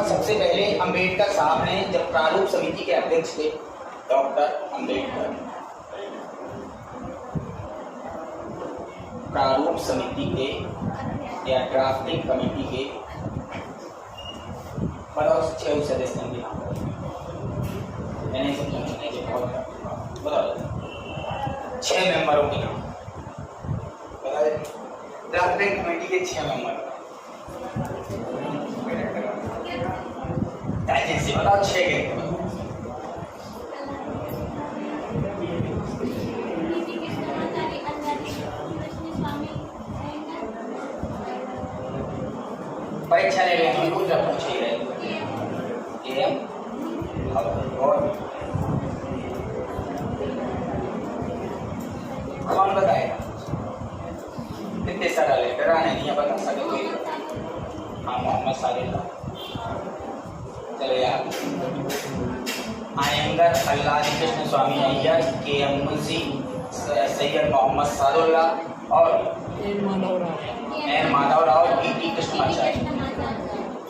पर सबसे पहले अंबेडकर साहब ने जब प्रारूप समिति के अध्यक्ष थे, डॉक्टर अंबेडकर प्रारूप समिति के या ड्राफ्टिंग कमेटी के बताओ 6 सदस्य होंगे। मैंने बताओ 6 मेंबरों के नाम ड्राफ्टिंग कमेटी के 6 मेंबर एजेंसी बताओ 6 के परीक्षा ले रहे हैं, कुछ पूछ ही रहे और कौन बताएगा कितने सारा ले डराने नहीं बता सके कोई। हाँ मोहम्मद सादिक चलो यार आयंगर अल्लादी कृष्ण स्वामी अय्यर के.एम. मुंशी सैयद मोहम्मद सादुल्लाह और N Madhavrao T Krishnacharya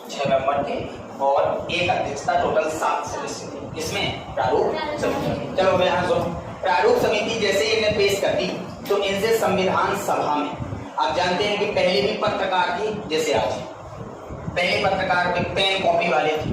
6 member थे और एक अध्यक्षता, टोटल 7 सदस्य थे। इसमें प्रारूप समिति, चलो मैं यहाँ सुनो, प्रारूप समिति जैसे इन्हें पेश कर दी तो इनसे संविधान सभा में, आप जानते हैं कि पहले भी पत्रकार थे जैसे आज, पहले पत्रकार में पेन कॉपी वाले थे,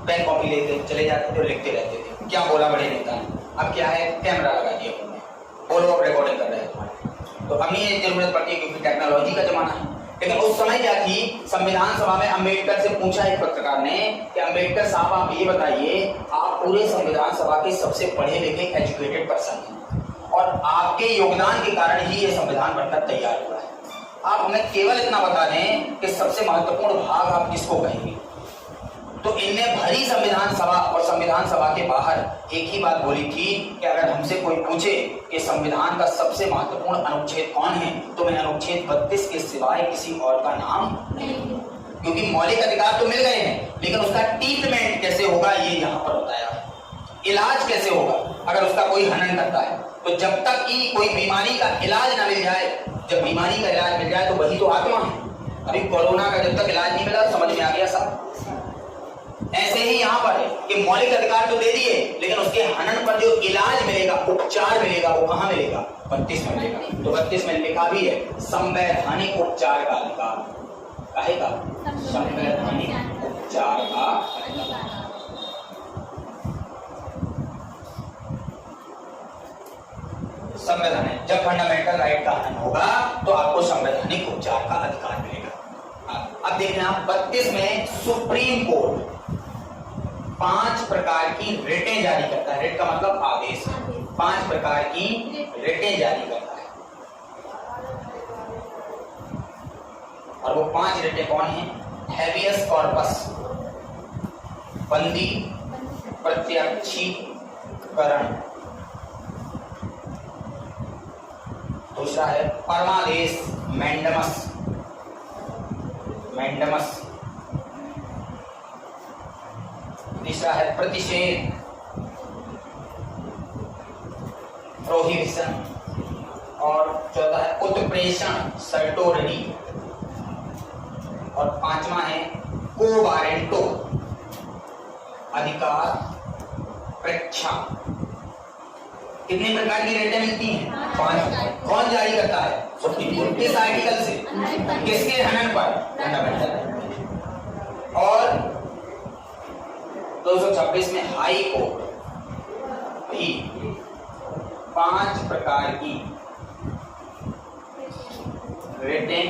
पेन कॉपी लेते चले जाते थे और लिखते रहते थे क्या बोला बड़े नेता ने। अब क्या है, कैमरा लगा दिया उन्होंने, बोलो अब रिकॉर्डिंग कर रहे हैं तुम्हारे, तो अब नहीं जरूरत पड़ती है क्योंकि टेक्नोलॉजी का जमाना है। लेकिन उस समय क्या थी, संविधान सभा में अंबेडकर से पूछा एक पत्रकार ने कि अंबेडकर साहब आप ये बताइए, आप पूरे संविधान सभा के सबसे पढ़े लिखे एजुकेटेड पर्सन हैं और आपके योगदान के कारण ही ये संविधान बनकर तैयार हुआ है, आप हमें केवल इतना बता दें कि सबसे महत्वपूर्ण भाग आप किसको कहेंगे। तो इनने भरी संविधान सभा और संविधान सभा के बाहर एक ही बात बोली थी कि अगर हमसे कोई पूछे कि संविधान का सबसे महत्वपूर्ण अनुच्छेद कौन है तो मैं अनुच्छेद 32 के सिवाय किसी और का नाम नहीं, क्योंकि मौलिक अधिकार तो मिल गए हैं लेकिन उसका ट्रीटमेंट कैसे होगा ये यहाँ पर बताया, इलाज कैसे होगा अगर उसका कोई हनन करता है। तो जब तक कि कोई बीमारी का इलाज न मिल जाए, जब बीमारी का इलाज मिल जाए तो वही तो आत्मा है। अभी कोरोना का जब तक इलाज नहीं मिला समझ में आ गया सब। ऐसे ही यहाँ पर है कि मौलिक अधिकार तो दे दिए लेकिन उसके हनन पर जो इलाज मिलेगा, उपचार मिलेगा, वो कहाँ मिलेगा, 32 में मिलेगा। तो 32 में लिखा भी है संवैधानिक उपचार का अधिकार, कहेगा संवैधानिक उपचार का अधिकार। संवैधानिक, जब फंडामेंटल राइट का हनन होगा तो आपको संवैधानिक उपचार का अधिकार मिलेगा। अब देखना 32 में सुप्रीम कोर्ट 5 प्रकार की रिटें जारी करता है, रिट का मतलब आदेश, 5 प्रकार की रिटें जारी करता है और वो 5 रिटें कौन है, हैबियस कॉर्पस बंदी प्रत्यक्षीकरण, दूसरा है परमादेश मैंडमस, तीसरा है प्रतिषेध प्रोहिबिशन और चौथा है उत्प्रेषण सर्टोररी और 5वां है कोवारेंटो अधिकार प्रेक्षा। कितने प्रकार की रेटें मिलती हैं, 5। कौन जारी करता है, सुप्रीम कोर्ट। किस आर्टिकल से, किसके हनन पर, फंडामेंटल। और 226 में हाई कोर्ट भी 5 प्रकार की रेटें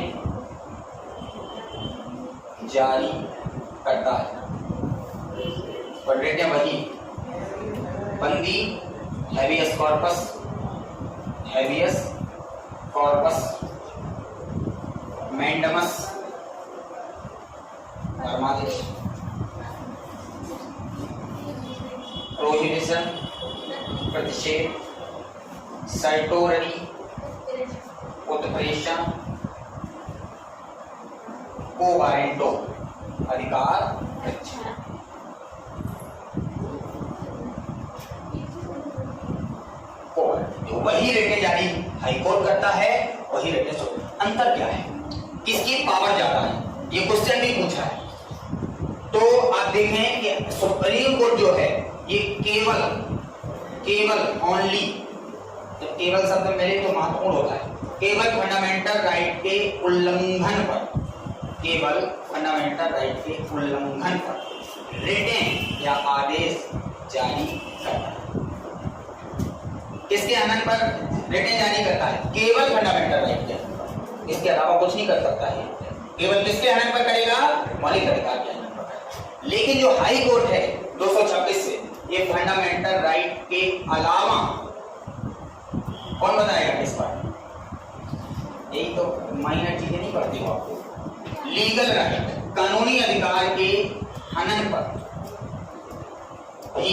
जारी करता है और रेटें वही बंदी, हैबियस कॉर्पस, मैंडमस, परमादेश, प्रोहिबिशन प्रतिषेध, सर्टोररी, उत्प्रेषण, कोवारेंटो अधिकार रक्षा। वही रेटें जारी हाईकोर्ट करता है, वही रेटें सुप्रीम। अंतर क्या है, किसकी पावर ज्यादा है, ये क्वेश्चन भी पूछा है। तो आप देखें कि सुप्रीम कोर्ट जो है ये केवल ओनली, जब केवल शब्द मिले तो महत्वपूर्ण होता है, केवल फंडामेंटल राइट के उल्लंघन पर, केवल फंडामेंटल राइट के उल्लंघन पर रिटेन या आदेश जारी करता है। किसके हनन पर रिटेन जारी करता है? केवल फंडामेंटल राइट के, इसके अलावा कुछ नहीं कर सकता है। केवल किसके हनन पर करेगा? मौलिक अधिकार के हनन पर। लेकिन जो हाई कोर्ट है 226 से, ये फंडामेंटल राइट के अलावा कौन बताएगा किस पर? यही तो माइनर चीजें नहीं पढ़ती हो आपको। लीगल राइट, कानूनी अधिकार के हनन पर भी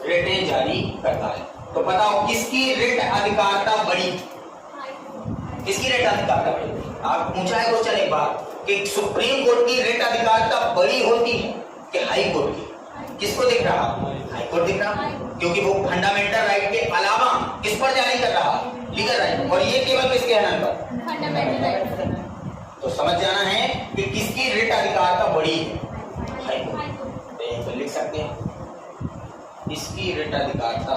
रिटेन जारी करता है। तो बताओ किसकी रिट अधिकारता बड़ी? किसकी रिट अधिकारता बड़ी? आप पूछा है क्वेश्चन एक बार कि सुप्रीम कोर्ट की रिट अधिकारता बड़ी होती है कि हाई कोर्ट की? किसको दिख रहा? हाई कोर्ट दिख रहा, क्योंकि वो फंडामेंटल राइट के अलावा किस पर जारी कर रहा? Legal right. और ये केवल किसके हनन पर? Fundamental right. तो समझ जाना है कि किसकी रिट अधिकारता बड़ी है? High court. तो लिख सकते हैं इसकी रिट अधिकारता,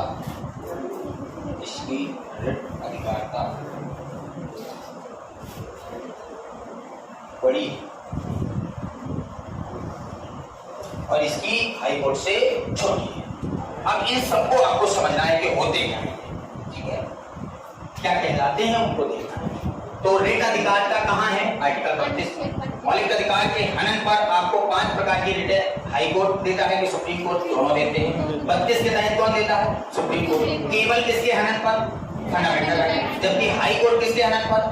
इसकी रिट अधिकारता बड़ी और इसकी हाई कोर्ट से छोटी है। अब इन सबको आपको समझना है कि होते क्या है, ठीक है, क्या कहलाते हैं उनको देखना है। तो रिट अधिकारता कहाँ है? आर्टिकल 32। मौलिक अधिकार के हनन पर आपको 5 प्रकार की रिट हाई कोर्ट देता है कि सुप्रीम कोर्ट, दोनों देते हैं। 32 के तहत कौन देता है? Supreme court. केवल किसके हनन पर? Fundamental right. जबकि हाई कोर्ट किसके हनन पर?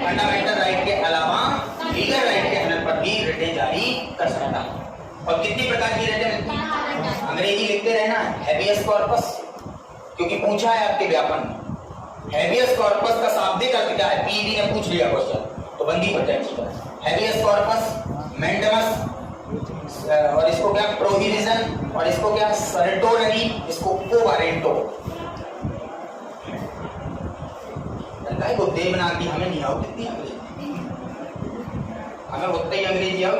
फंडामेंटल राइट के अलावा लीगल राइट के हनन पर भी रिटें जारी कर सकता है। और कितनी प्रकार की रिटें मिलती है? अंग्रेजी लिखते रहना, हैबियस कॉर्पस, क्योंकि पूछा है आपके व्यापन में। हैबियस कॉर्पस का शाब्दिक अर्थ क्या है? पीडी ने पूछ लिया क्वेश्चन, तो बंदी पड़ जाएगी। हैबियस कॉर्पस, मैंडेमस, और इसको क्या? प्रोहिबिशन, और इसको क्या? सर्टोररी, इसको कोवारेंटो। को देवनागरी हमें नहीं आओ कितनी अंग्रेजी, हमें उतनी ही अंग्रेजी आओ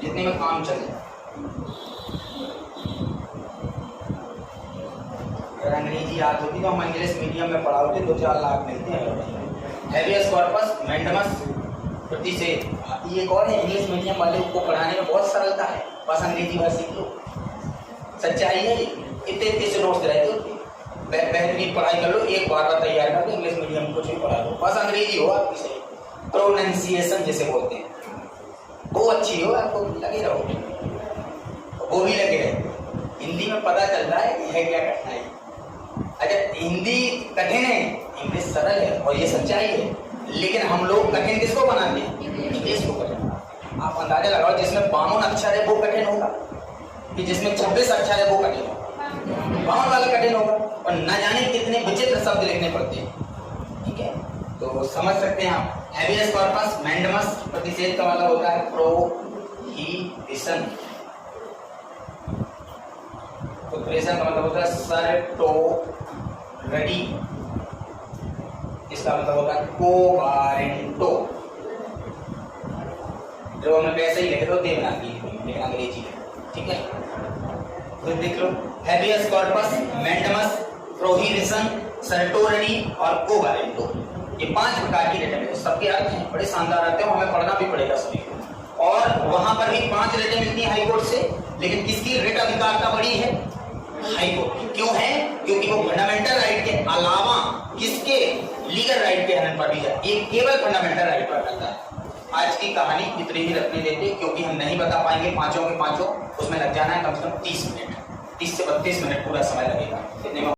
जितने में काम चले। अगर अंग्रेजी याद होती तो हम इंग्लिश मीडियम में पढ़ाओगे 2-4 लाख मिलते हैं। हैबियस कॉर्पस, मैंडेमस, प्रतिषेध। ये कौन है? इंग्लिश मीडियम वाले को पढ़ाने में बहुत सरलता है, बस अंग्रेजी भाषा सीख लो। सच्चाई है, इतने से नोट्स रहते होते, बेहतरीन पढ़ाई कर लो, एक बार तैयार कर लो, इंग्लिश मीडियम कुछ भी पढ़ा लो, बस अंग्रेजी हो आपकी सही, प्रोनाउंसिएशन जिसे बोलते हैं वो अच्छी हो, आपको लगे रहो, वो भी लगे रहे। हिंदी में पता चल रहा है कि है क्या कठिनाई। अच्छा, हिंदी कठिन है, इंग्लिश सरल है, और ये सच्चाई है। लेकिन हम लोग कठिन किसको बनाते हैं? इंग्लिश को कठिन। आप अंदाजा लगाओ, जिसमें 52 अक्षर है वो कठिन होगा कि जिसमें 26 अक्षर है वो कठिन होगा? 52 वाला कठिन होगा, और न जाने कितने विचित्र शब्द लिखने पड़ते हैं। ठीक है, तो समझ सकते हैं आप। हैबियस कॉर्पस, मैंडेमस, प्रतिषेध का मतलब होता है प्रोहिबिशन। प्रोहिबिशन का मतलब होता है सर्टोररी, इसका मतलब होता है कोवारेंटो। जो हमने वैसे ही लिखे तो देवनागरी लेकिन अंग्रेजी है, ठीक है। तो देख लो, हैबियस कॉर्पस, मैंडेमस, प्रोहिबिशन, सर्टोररी और कोवारेंटो, ये 5 प्रकार की रिटें मिलती। सबके अर्थ हैं बड़े शानदार अर्थ हैं, हमें पढ़ना भी पड़ेगा सभी को। और वहां पर भी 5 रिटें मिलती हैं हाई कोर्ट से। लेकिन किसकी रिट अधिकारता बड़ी है? हाई कोर्ट की। क्यों है? क्योंकि वो फंडामेंटल राइट के अलावा किसके? लीगल राइट के हनन पर भी जाए, ये केवल फंडामेंटल राइट पर रहता है। आज की कहानी इतनी ही रखने देते, क्योंकि हम नहीं बता पाएंगे पांचों के पांचों, उसमें लग जाना है कम से कम 30 मिनट, 30 से 32 मिनट पूरा समय लगेगा। इतने